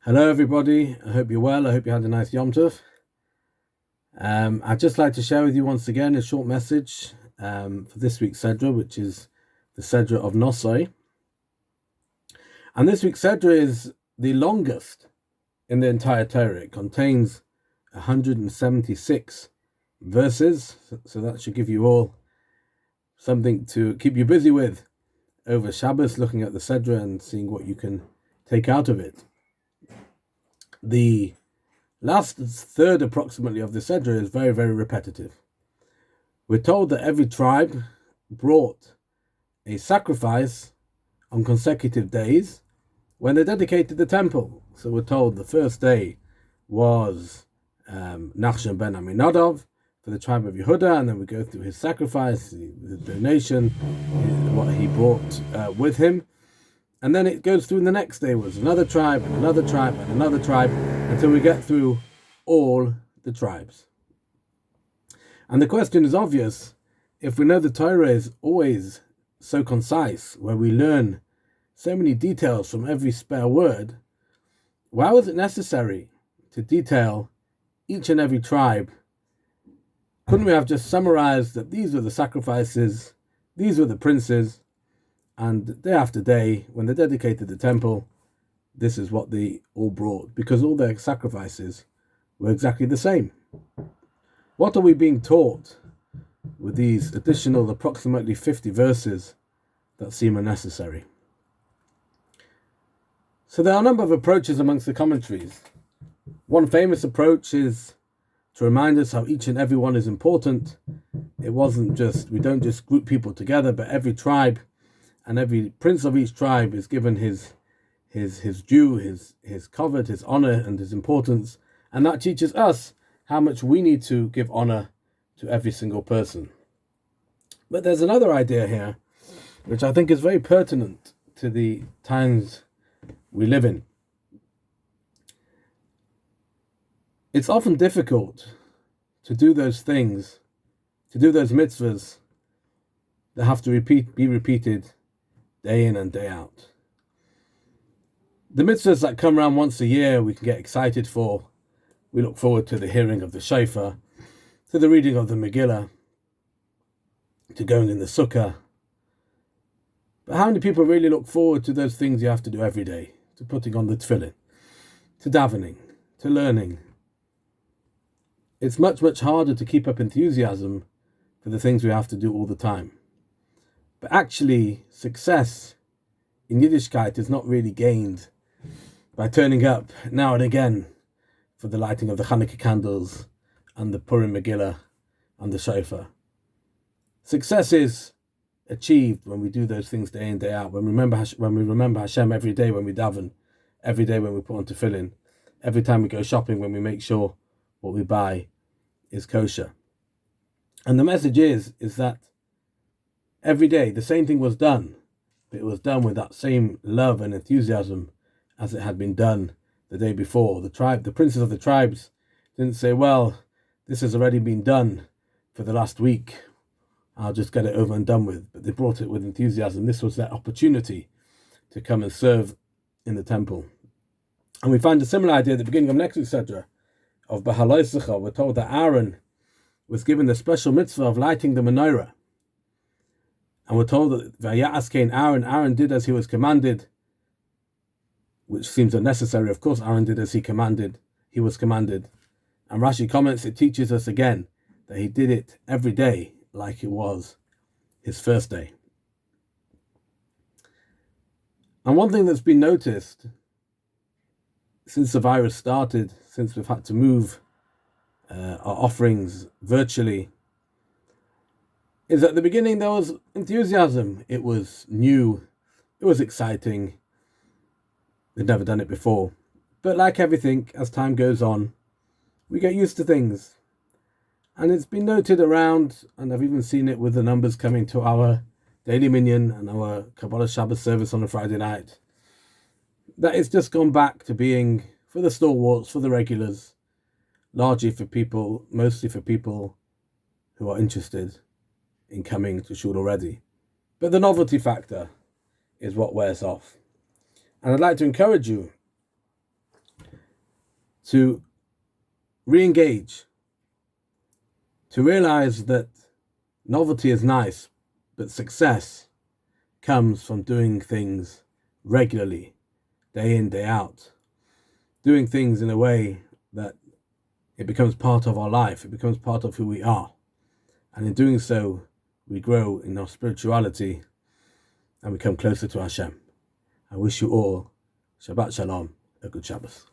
Hello everybody, I hope you're well. I hope you had a nice Yom Tov. I'd just like to share with you once again a short message for this week's Sedra, which is the Sedra of Naso. And this week's Sedra is the longest in the entire Torah. It contains 176 verses, so that should give you all something to keep you busy with over Shabbos, looking at the Sedra and seeing what you can take out of it. The last third approximately of the Sedra is very, very repetitive. We're told that every tribe brought a sacrifice on consecutive days when they dedicated the temple. So we're told the first day was Naso ben Aminadab for the tribe of Yehuda, and then we go through his sacrifice, the donation, what he brought with him. And then it goes through, and the next day was another tribe, and another tribe, and another tribe, until we get through all the tribes. And the question is obvious. If we know the Torah is always so concise, where we learn so many details from every spare word, why was it necessary to detail each and every tribe? Couldn't we have just summarized that these were the sacrifices, these were the princes, and day after day, when they dedicated the temple, this is what they all brought, because all their sacrifices were exactly the same. What are we being taught with these additional approximately 50 verses that seem unnecessary? So there are a number of approaches amongst the commentaries. One famous approach is to remind us how each and every one is important. It wasn't just, we don't just group people together, but every tribe and every prince of each tribe is given his due, his covet, his honor, and his importance. And that teaches us how much we need to give honor to every single person. But there's another idea here, which I think is very pertinent to the times we live in. It's often difficult to do those things, to do those mitzvahs that have to be repeated day in and day out. The mitzvahs that come around once a year, we can get excited for. We look forward to the hearing of the shofar, to the reading of the Megillah, to going in the sukkah. But how many people really look forward to those things you have to do every day? To putting on the tefillin, to davening, to learning. It's much, much harder to keep up enthusiasm for the things we have to do all the time. But actually, success in Yiddishkeit is not really gained by turning up now and again for the lighting of the Hanukkah candles and the Purim Megillah and the shofar. Success is achieved when we do those things day in, day out, when we remember Hashem every day when we daven, every day when we put on tefillin, every time we go shopping, when we make sure what we buy is kosher. And the message is that every day the same thing was done, but it was done with that same love and enthusiasm as it had been done the day before. The princes of the tribes didn't say, well, this has already been done for the last week, I'll just get it over and done with. But they brought it with enthusiasm. This was their opportunity to come and serve in the temple. And we find a similar idea at the beginning of next week's Sedra of Behalosecha. We're told that Aaron was given the special mitzvah of lighting the menorah. And we're told that Vayas Kain Aaron did as he was commanded, which seems unnecessary. Of course, Aaron did as he was commanded. And Rashi comments, it teaches us again that he did it every day like it was his first day. And one thing that's been noticed since the virus started, since we've had to move our offerings virtually, is at the beginning there was enthusiasm. It was new, it was exciting. They'd never done it before. But like everything, as time goes on, we get used to things. And it's been noted around, and I've even seen it with the numbers coming to our daily minyan and our Kabbalah Shabbos service on a Friday night, that it's just gone back to being for the stalwarts, for the regulars, largely for people, mostly for people who are interested in coming to shul already. But the novelty factor is what wears off. And I'd like to encourage you to re-engage, to realize that novelty is nice, but success comes from doing things regularly, day in, day out, doing things in a way that it becomes part of our life, it becomes part of who we are. And in doing so, we grow in our spirituality and become closer to Hashem. I wish you all Shabbat Shalom, a good Shabbos.